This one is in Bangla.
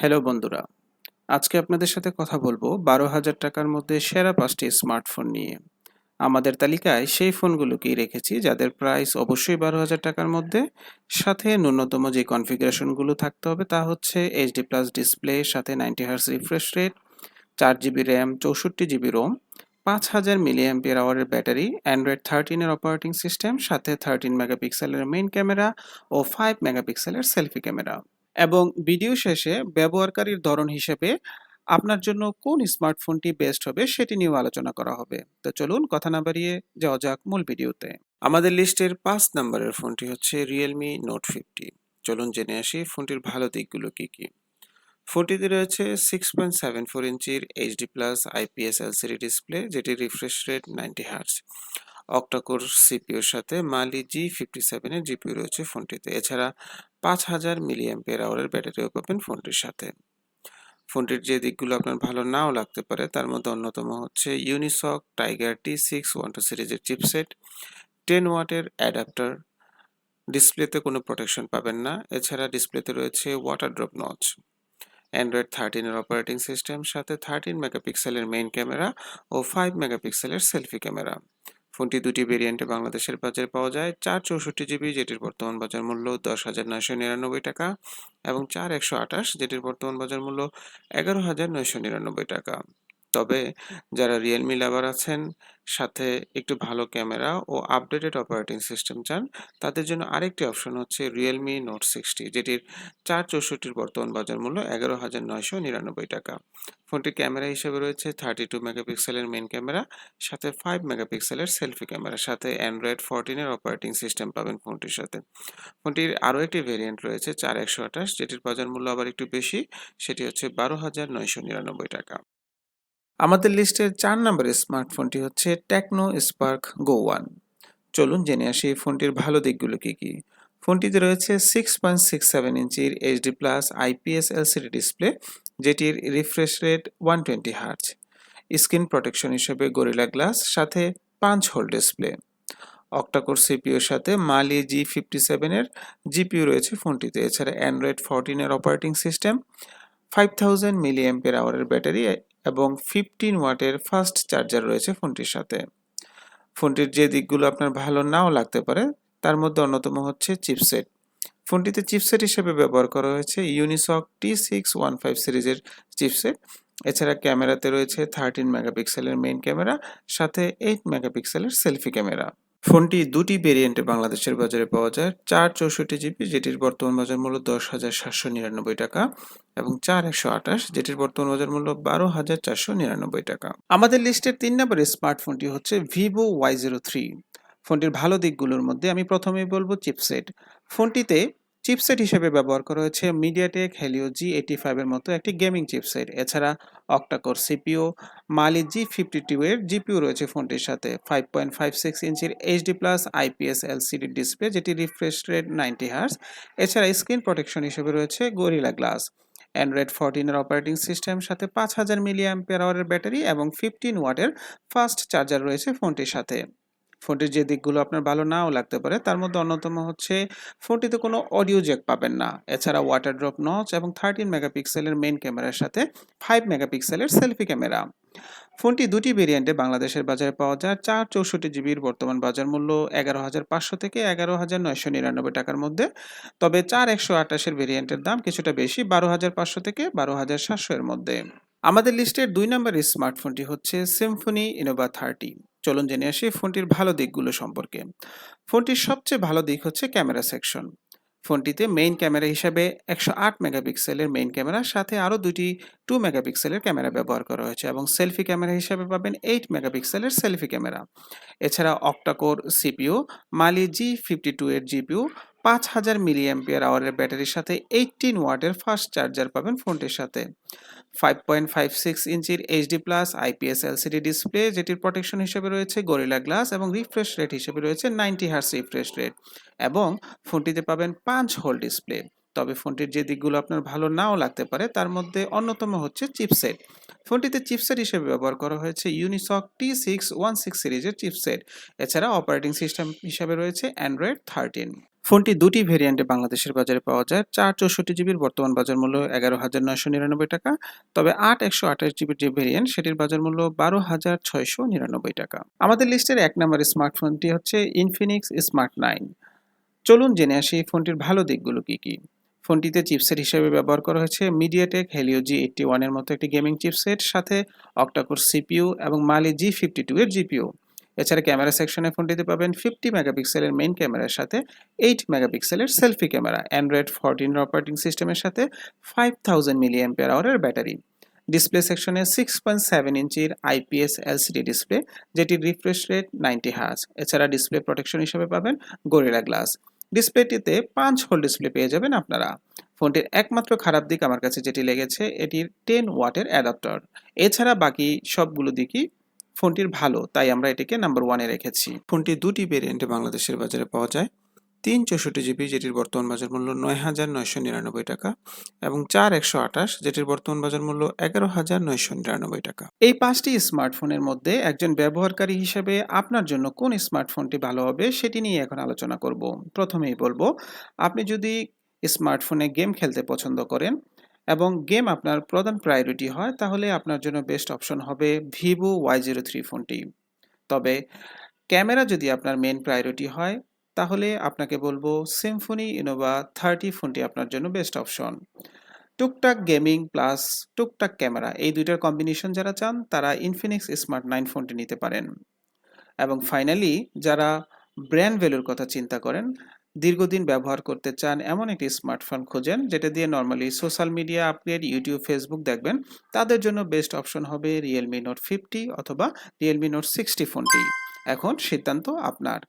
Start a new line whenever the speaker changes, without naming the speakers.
হ্যালো বন্ধুরা, আজকে আপনাদের সাথে কথা বলবো 12,000 টাকার মধ্যে সেরা 5টি স্মার্টফোন নিয়ে। আমাদের তালিকায় সেই ফোনগুলোকেই রেখেছি যাদের প্রাইস অবশ্যই 12,000 টাকার মধ্যে, সাথে ন্যূনতম যে কনফিগারেশনগুলো থাকতে হবে তা হচ্ছে এইচডি প্লাস ডিসপ্লে, সাথে 90 hertz refresh rate, 4 GB RAM, 64 GB ROM, 5,000 milli ampere আওয়ারের ব্যাটারি, অ্যান্ড্রয়েড 13-এর অপারেটিং সিস্টেম, সাথে 13 মেগাপিক্সেলের মেইন ক্যামেরা ও 5 মেগাপিক্সেলের সেলফি ক্যামেরা। এবং ভিডিও শেষে ব্যবহারকারীর ধরন হিসেবে আপনার জন্য কোন স্মার্টফোনটি বেস্ট হবে সেটি নিয়েও আলোচনা করা হবে। তো চলুন কথা না বাড়িয়ে যাওয়া যাক মূল ভিডিওতে। আমাদের লিস্টের 5 নম্বরের ফোনটি হচ্ছে রিয়েলমি নোট 50। চলুন জেনে আসি ফোনটির ভালো দিকগুলো কি কি। ফোনটিতে রয়েছে 6.74 ইঞ্চির HD plus IPS LCD display, যেটি রিফ্রেশ রেট 90 হার্টজ। অক্টাকোর সিপিইউর সাথে মালি G57 এর জিপিইউ রয়েছে ফোনটিতে। এছাড়া 5,000 মিলি অ্যাম্পিয়ার আওয়ারের ব্যাটারিও পাবেন ফোনটির সাথে। ফোনটির যে দিকগুলো আপনার ভালো নাও লাগতে পারে তার মধ্যে অন্যতম হচ্ছে ইউনিসক টাইগার T612 সিরিজের চিপসেট, 10 ওয়াটের অ্যাডাপ্টার, ডিসপ্লেতে কোনো প্রোটেকশন পাবেন না। এছাড়া ডিসপ্লেতে রয়েছে ওয়াটার ড্রপ নচ, অ্যান্ড্রয়েড 13-এর অপারেটিং সিস্টেম, সাথে 13 মেগাপিক্সেলের মেইন ক্যামেরা ও 5 মেগাপিক্সেলের সেলফি ক্যামেরা। ফোনটি দুটি ভেরিয়েন্টে বাংলাদেশের বাজারে পাওয়া যায়: 464 জিবি, যেটির বর্তমান বাজার মূল্য 10,999 টাকা, এবং 4 128, যেটির বর্তমান বাজার মূল্য 11,999 টাকা। তবে যারা রিয়েলমি লাভার আছেন, সাথে একটু ভালো ক্যামেরা ও আপডেটেড অপারেটিং সিস্টেম চান, তাদের জন্য আরেকটি অপশন হচ্ছে রিয়েলমি নোট 60, যেটির 464-র বর্তমান বাজার মূল্য 11,999 টাকা। ফোনটির ক্যামেরা হিসেবে রয়েছে 32 মেগাপিক্সেলের মেইন ক্যামেরা, সাথে 5 মেগাপিক্সেলের সেলফি ক্যামেরা, সাথে অ্যান্ড্রয়েড 14-এর অপারেটিং সিস্টেম পাবেন ফোনটির সাথে। ফোনটির আরও একটি ভেরিয়েন্ট রয়েছে 4 128, যেটির বাজার মূল্য আবার একটু বেশি, সেটি হচ্ছে 12,999 টাকা। আমাদের লিস্টের 4 নম্বরের স্মার্টফোনটি হচ্ছে টেকনো স্পার্ক গো 1। চলুন জেনে আসি এই ফোনটির ভালো দিকগুলো কি কি। ফোনটিতে রয়েছে 6.67 ইঞ্চির HD plus IPS LCD display, যেটির refresh rate 120 hertz. Screen protection হিসেবে গরিলা গ্লাস, সাথে পাঞ্চ হোল ডিসপ্লে। অক্টাকোর সিপিইউর সাথে মালি G57-এর জিপিইউ রয়েছে ফোনটিতে। এছাড়া অ্যান্ড্রয়েড 14-এর অপারেটিং সিস্টেম, 5,000 মিলি অ্যাম্পিয়ার আওয়ারের ব্যাটারি এবং 15 ওয়াটের ফাস্ট চার্জার রয়েছে ফোনটির সাথে। ফোনটির যে দিকগুলো আপনার ভালো নাও লাগতে পারে তার মধ্যে অন্যতম হচ্ছে চিপসেট। ফোনটিতে চিপসেট হিসেবে ব্যবহার করা হয়েছে ইউনিসক T615 সিরিজের চিপসেট। এছাড়া ক্যামেরাতে রয়েছে 13 মেগাপিক্সেলের মেইন ক্যামেরা, সাথে 8 মেগাপিক্সেলের সেলফি ক্যামেরা। ফোনটি দুটি ভেরিয়েন্টে বাংলাদেশের বাজারে পাওয়া যায়: 464 জিবি, যেটির বর্তমান বাজার মূল্য 10,799 টাকা, এবং 4 128, যেটির বর্তমান বাজার মূল্য 12,499 টাকা। আমাদের লিস্টের 3 নম্বরের স্মার্টফোনটি হচ্ছে ভিভো Y03। ফোনটির ভালো দিকগুলোর মধ্যে আমি প্রথমেই বলবো চিপসেট। ফোনটিতে চিপসেট হিসেবে ব্যবহার করা হয়েছে মিডিয়াটেক হেলিও G85 এর মতো একটি গেমিং চিপসেট। এছাড়া অক্টাকোর সিপিইউ, মালি G52 এর জিপিইউ রয়েছে ফোনটির সাথে। 5.56 ইঞ্চির HD plus IPS LCD display, যেটি রিফ্রেশ রেট 90 হার্জ। এছাড়া স্ক্রিন প্রোটেকশন হিসেবে রয়েছে গরিলা গ্লাস। অ্যান্ড্রয়েড 14-এর অপারেটিং সিস্টেম, সাথে 5,000 মিলি অ্যাম্পিয়ার আওয়ারের ব্যাটারি এবং 15 ওয়াটের ফাস্ট চার্জার রয়েছে ফোনটির সাথে। ফোনটির যে দিকগুলো আপনার ভালো নাও লাগতে পারে তার মধ্যে অন্যতম হচ্ছে ফোনটিতে কোনো অডিও জ্যাক পাবেন না। এছাড়া ওয়াটার ড্রপ নচ এবং 13 মেগাপিক্সেলের মেইন ক্যামেরার সাথে 5 মেগাপিক্সেলের সেলফি ক্যামেরা। ফোনটি দুটি ভেরিয়েন্টে বাংলাদেশের বাজারে পাওয়া যায়: 464 জিবির বর্তমান বাজার মূল্য 11,500 থেকে 11,999 টাকার মধ্যে। তবে 4 128-এর ভেরিয়েন্টের দাম কিছুটা বেশি, 12,500 থেকে 12,700 এর মধ্যে। আমাদের লিস্টের 2 নম্বরের স্মার্টফোনটি হচ্ছে সিম্ফনি ইনোভা 30। চলুন জেনে আসি ফোনটির ভালো দিকগুলো সম্পর্কে। ফোনটির সবচেয়ে ভালো দিক হচ্ছে ক্যামেরা সেকশন। ফোনটিতে মেইন ক্যামেরা হিসাবে 108 মেগাপিক্সেলের মেইন ক্যামেরা, সাথে আরও দুটি 2 মেগাপিক্সেলের ক্যামেরা ব্যবহার করা হয়েছে, এবং সেলফি ক্যামেরা হিসাবে পাবেন 8 মেগাপিক্সেলের সেলফি ক্যামেরা। এছাড়া অক্টাকোর সিপিইউ, মালি G52 এর জিপিইউ, 5,000 মিলি অ্যাম্পিয়ার আওয়ারের ব্যাটারির সাথে 18 ওয়াটের ফাস্ট চার্জার পাবেন ফোনটির সাথে। 5.56 ইঞ্চির HD plus IPS LCD display, যেটির প্রোটেকশন হিসেবে রয়েছে গরিলা গ্লাস, এবং রিফ্রেশ রেট হিসেবে রয়েছে 90 হার্স রিফ্রেশ রেট। এবং ফোনটিতে পাবেন পাঞ্চ হোল ডিসপ্লে। তবে ফোনটির যে দিকগুলো আপনার ভালো নাও লাগতে পারে তার মধ্যে অন্যতম হচ্ছে চিপসেট। ফোনটিতে চিপসেট হিসেবে ব্যবহার করা হয়েছে ইউনিসক T616 সিরিজের চিপসেট। এছাড়া অপারেটিং সিস্টেম হিসেবে রয়েছে অ্যান্ড্রয়েড 13। ফোনটি দুটি ভেরিয়েন্টে বাংলাদেশের বাজারে পাওয়া যায়। 464 জিবির বর্তমান বাজার মূল্য 11,999 টাকা। তবে 8 128 জিবির যে ভেরিয়েন্ট সেটির বাজার মূল্য 12,699 টাকা। আমাদের লিস্টের 1 নম্বরের স্মার্টফোনটি হচ্ছে ইনফিনিক্স স্মার্ট 9। চলুন জেনে আসি এই ফোনটির ভালো দিকগুলো কি কি। ফোনটিতে চিপসেট হিসেবে ব্যবহার করা হয়েছে মিডিয়াটেক হেলিও G81 এর মতো একটি গেমিং চিপসেট, সাথে অক্টাকোর সিপিইউ এবং মালি G52 এর জিপিইউ। এছাড়া ক্যামেরা সেকশনে ফোনটিতে পাবেন 50 মেগাপিক্সেলের মেইন ক্যামেরার সাথে 8 মেগাপিক্সেলের সেলফি ক্যামেরা, অ্যান্ড্রয়েড 14 অপারেটিং সিস্টেমের সাথে 5000 মিলিঅ্যাম্পিয়ার আওয়ারের ব্যাটারি। ডিসপ্লে সেকশনে 6.7 ইঞ্চির আইপিএস এলসিডি ডিসপ্লে, যেটির রিফ্রেশ রেট 90 হার্জ। এছাড়া ডিসপ্লে প্রোটেকশন হিসেবে পাবেন গরিলা গ্লাস। ডিসপ্লেটিতে 5 হোল ডিসপ্লে পেয়ে যাবেন আপনারা। ফোনটির একমাত্র খারাপ দিক আমার কাছে যেটি লেগেছে, এটির 10 ওয়াটের অ্যাডাপ্টার। এছাড়া বাকি সবগুলো দিকই ফোনটির ভালো, তাই আমরা এটিকে নাম্বার 1-এ রেখেছি। ফোনটি দুটি ভেরিয়েন্টে বাংলাদেশের বাজারে পাওয়া যায়। 364 জিবি, যেটির বর্তমান বাজার মূল্য 9,999 টাকা, এবং 4 128, যেটির বর্তমান বাজার মূল্য 11,999 টাকা। এই 5টি স্মার্টফোনের মধ্যে একজন ব্যবহারকারী হিসেবে আপনার জন্য কোন স্মার্টফোনটি ভালো হবে সেটি নিয়ে এখন আলোচনা করব। প্রথমেই বলবো, আপনি যদি স্মার্টফোনে গেম খেলতে পছন্দ করেন এবং গেম আপনার প্রধান প্রায়োরিটি হয়, তাহলে আপনার জন্য বেস্ট অপশন হবে ভিভো Y03 ফোনটি। তবে ক্যামেরা যদি আপনার মেন প্রায়োরিটি হয়, তাহলে আপনাকে বলবো সিম্ফনি ইনোভা 30 ফোনটি আপনার জন্য বেস্ট অপশন। টুকটাক গেমিং প্লাস টুকটাক ক্যামেরা, এই দুইটার কম্বিনেশন যারা চান তারা ইনফিনিক্স স্মার্ট 9 ফোনটি নিতে পারেন। এবং ফাইনালি, যারা ব্র্যান্ড ভ্যালুর কথা চিন্তা করেন, দীর্ঘদিন ব্যবহার করতে চান এমন একটি স্মার্টফোন খোঁজেন যেটা দিয়ে normally social media update, YouTube, Facebook দেখবেন, তাদের জন্য বেস্ট অপশন হবে রিয়েলমি নোট 50 অথবা রিয়েলমি নোট 60 ফোনটি। এখন সিদ্ধান্ত আপনার।